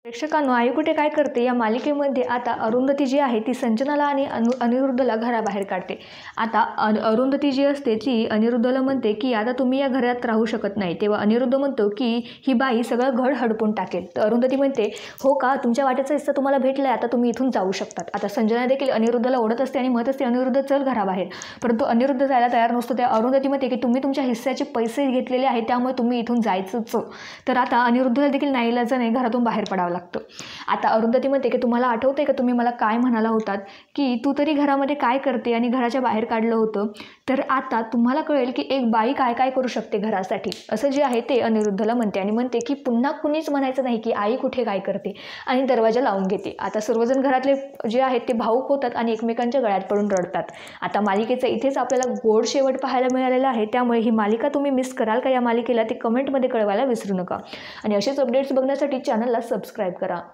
प्रेक्षकांनो, आई कुठे काय करते या मालिकेमध्ये आता अरुंधती जी आहे ती संजनाला आणि अनिरुद्धला घराबाहेर काढते। आता अरुंधती जी असते ती अनिरुद्धला म्हणते की आता तुम्ही या घरात राहू शकत नाही। तेव्हा अनिरुद्ध म्हणतो की ही बाई सगळं घर हडपून टाकेल। तर अरुंधती म्हणते हो का, तुमच्या वाट्याचा हिस्सा तुम्हाला भेटलाय, आता तुम्ही इथून जाऊ शकतात। आता संजना देखील अनिरुद्धला ओढत असते आणि म्हणत असते अनिरुद्ध चल घराबाहेर, परंतु अनिरुद्ध जायला तयार नसतो। त्या अरुंधती म्हणते की तुम्ही तुमच्या हिस्स्याचे पैसे घेतलेले आहेत त्यामुळे तुम्ही इथून जायचंच। तर आता अनिरुद्धला देखील नाईलाजाने घरातून बाहेर पडावं लागतं। आता अरुंधती म्हणते की तुम्हाला आठवतंय का तुम्ही मला काय म्हणाला होतात की तू तरी घरामध्ये काय करते आणि घराच्या बाहेर काढलं होतं, तर आता तुम्हाला कळेल की एक बाई काय काय करू शकते घरासाठी, असं जे आहे ते अनिरुद्धला म्हणते। आणि म्हणते की पुन्हा कुणीच म्हणायचं नाही की आई कुठे काय करते, आणि दरवाजा लावून घेते। आता सर्वजण घरातले जे आहेत ते भावूक होतात आणि एकमेकांच्या गळ्यात पडून रडतात। आता मालिकेचं इथेच आपल्याला गोड शेवट पाहायला मिळालेला आहे, त्यामुळे ही मालिका तुम्ही मिस कराल का या मालिकेला ते कमेंटमध्ये कळवायला विसरू नका। आणि असेच अपडेट्स बघण्यासाठी चॅनलला सबस्क्राईब करा।